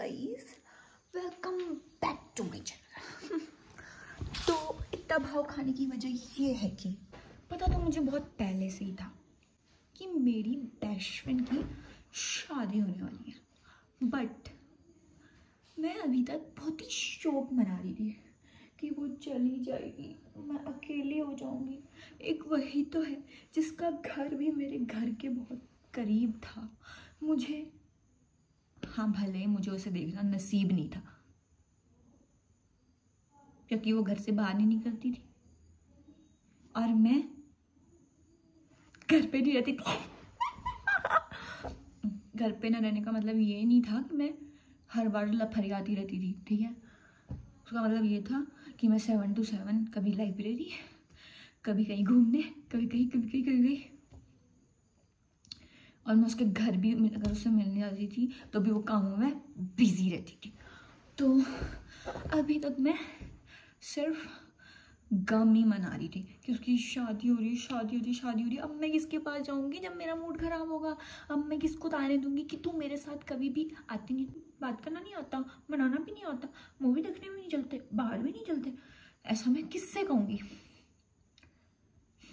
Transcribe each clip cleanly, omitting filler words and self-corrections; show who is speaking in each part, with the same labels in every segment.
Speaker 1: Guys, welcome back to my channel. तो इतना भाव खाने की वजह ये है कि पता तो मुझे बहुत पहले से ही था कि मेरी बेस्ट फ्रेंड की शादी होने वाली है, बट मैं अभी तक बहुत ही शौक मना रही थी कि वो चली जाएगी, मैं अकेली हो जाऊंगी। एक वही तो है जिसका घर भी मेरे घर के बहुत करीब था। मुझे, हाँ, भले मुझे उसे देखना नसीब नहीं था क्योंकि वो घर से बाहर नहीं निकलती थी और मैं घर पे नहीं रहती थी। घर पे न रहने का मतलब ये नहीं था कि मैं हर बार फरियादी रहती थी, ठीक है। उसका मतलब ये था कि मैं 7 to 7 कभी लाइब्रेरी, कभी कहीं घूमने, कभी कहीं कभी कहीं कभी कहीं, और मैं उसके घर भी अगर उससे मिलने जाती थी तो भी वो कामों में बिजी रहती थी। तो अभी तक मैं सिर्फ गम ही मना रही थी कि उसकी शादी हो रही है, शादी हो रही है, शादी हो रही है। अब मैं किसके पास जाऊंगी जब मेरा मूड खराब होगा? अब मैं किसको ताने दूंगी कि तू मेरे साथ कभी भी आती नहीं, बात करना नहीं आता, मनाना भी नहीं आता, मूवी देखने भी नहीं चलते, बाहर भी नहीं चलते, ऐसा मैं किससे कहूँगी,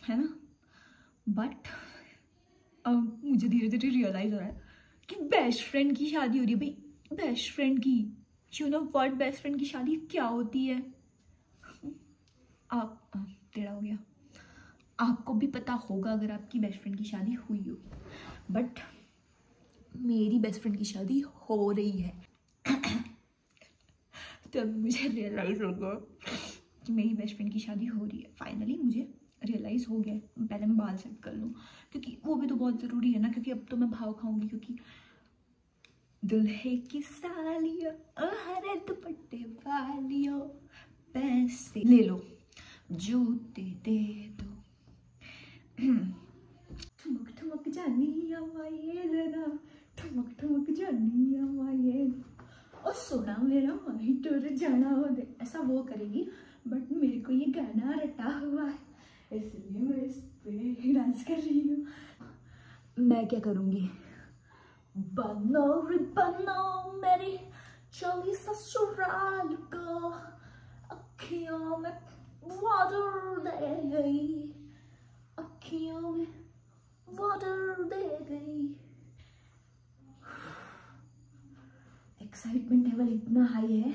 Speaker 1: है ना। बट अब मुझे धीरे धीरे रियलाइज हो रहा है कि बेस्ट फ्रेंड की शादी हो रही है। भाई, बेस्ट फ्रेंड की, you know what, best friend की शादी क्या होती है? आप टेढ़ा हो गया, आपको भी पता होगा अगर आपकी बेस्ट फ्रेंड की शादी हुई होगी, बट मेरी बेस्ट फ्रेंड की शादी हो रही है। तो अभी मुझे रियलाइज हो गया कि मेरी बेस्ट फ्रेंड की शादी हो रही है। फाइनली मुझे रियलाइज हो गया। पहले मैं बाल सेट कर लूँ क्योंकि वो भी तो बहुत ज़रूरी है ना, क्योंकि अब तो मैं भाव खाऊंगी, क्योंकि दुल्हे की सालियों, हरे दुपट्टे वालियों, पैसे ले लो, जूते दे दो, ठुमक ठुमक जानी अमाये लेना, ठुमक ठुमक जानी अमाये, और सोना मेरा माही टूर जाना हो दे। ऐसा वो करेगी, बट मेरे को ये गाना रटा हुआ है इसलिए मैं इस पे डांस कर रही हूँ। मैं क्या करूँगी? बनो रे बनो मेरी चली ससुराल को, अखियों में वाटर दे गई, अखियों में वाटर दे गई। एक्साइटमेंट लेवल इतना हाई है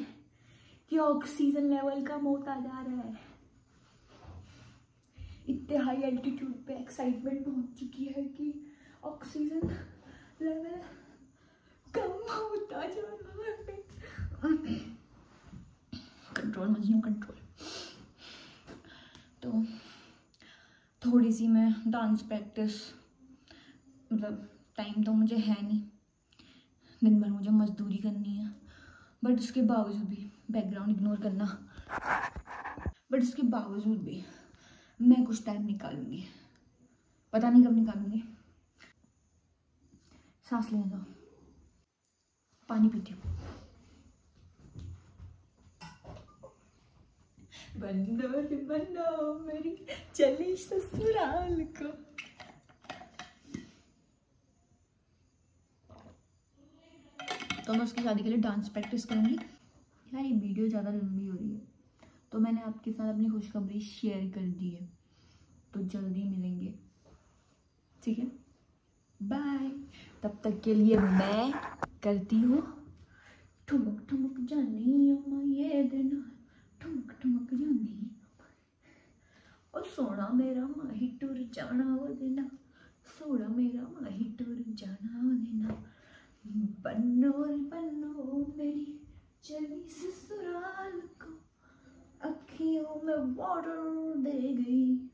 Speaker 1: कि ऑक्सीजन लेवल कम होता जा रहा है। इतने हाई एल्टीट्यूड पे एक्साइटमेंट पहुंच चुकी है कि ऑक्सीजन लेवल कम होता जा रहा है। Control Majnu control. तो थोड़ी सी मैं डांस प्रैक्टिस, मतलब टाइम तो मुझे है नहीं, दिन भर मुझे मजदूरी करनी है, बट उसके बावजूद भी बैकग्राउंड इग्नोर करना, बट उसके बावजूद भी मैं कुछ टाइम निकालूंगी। पता नहीं कब निकालूंगी। सांस लेने दो, पानी पीती हूँ। बनो रे बनो मेरी चली ससुराल को। तो मैं उसकी शादी के लिए डांस प्रैक्टिस करूँगी। यार, ये वीडियो ज़्यादा लंबी हो रही है तो मैंने आपके साथ अपनी खुशखबरी शेयर कर दी है, तो जल्दी मिलेंगे, ठीक है। बाय। तब तक के लिए मैं करती हूँ ठुमक ठुमक जानी अम्मा ये दिन, ठुमक ठुमक जानी, और सोना मेरा माही टूर जाना वो देना, सोना मेरा माही टूर जाना वो देना, बनो रे बनो मेरी चली ससुराल को, अखियों में वाटर दे गई।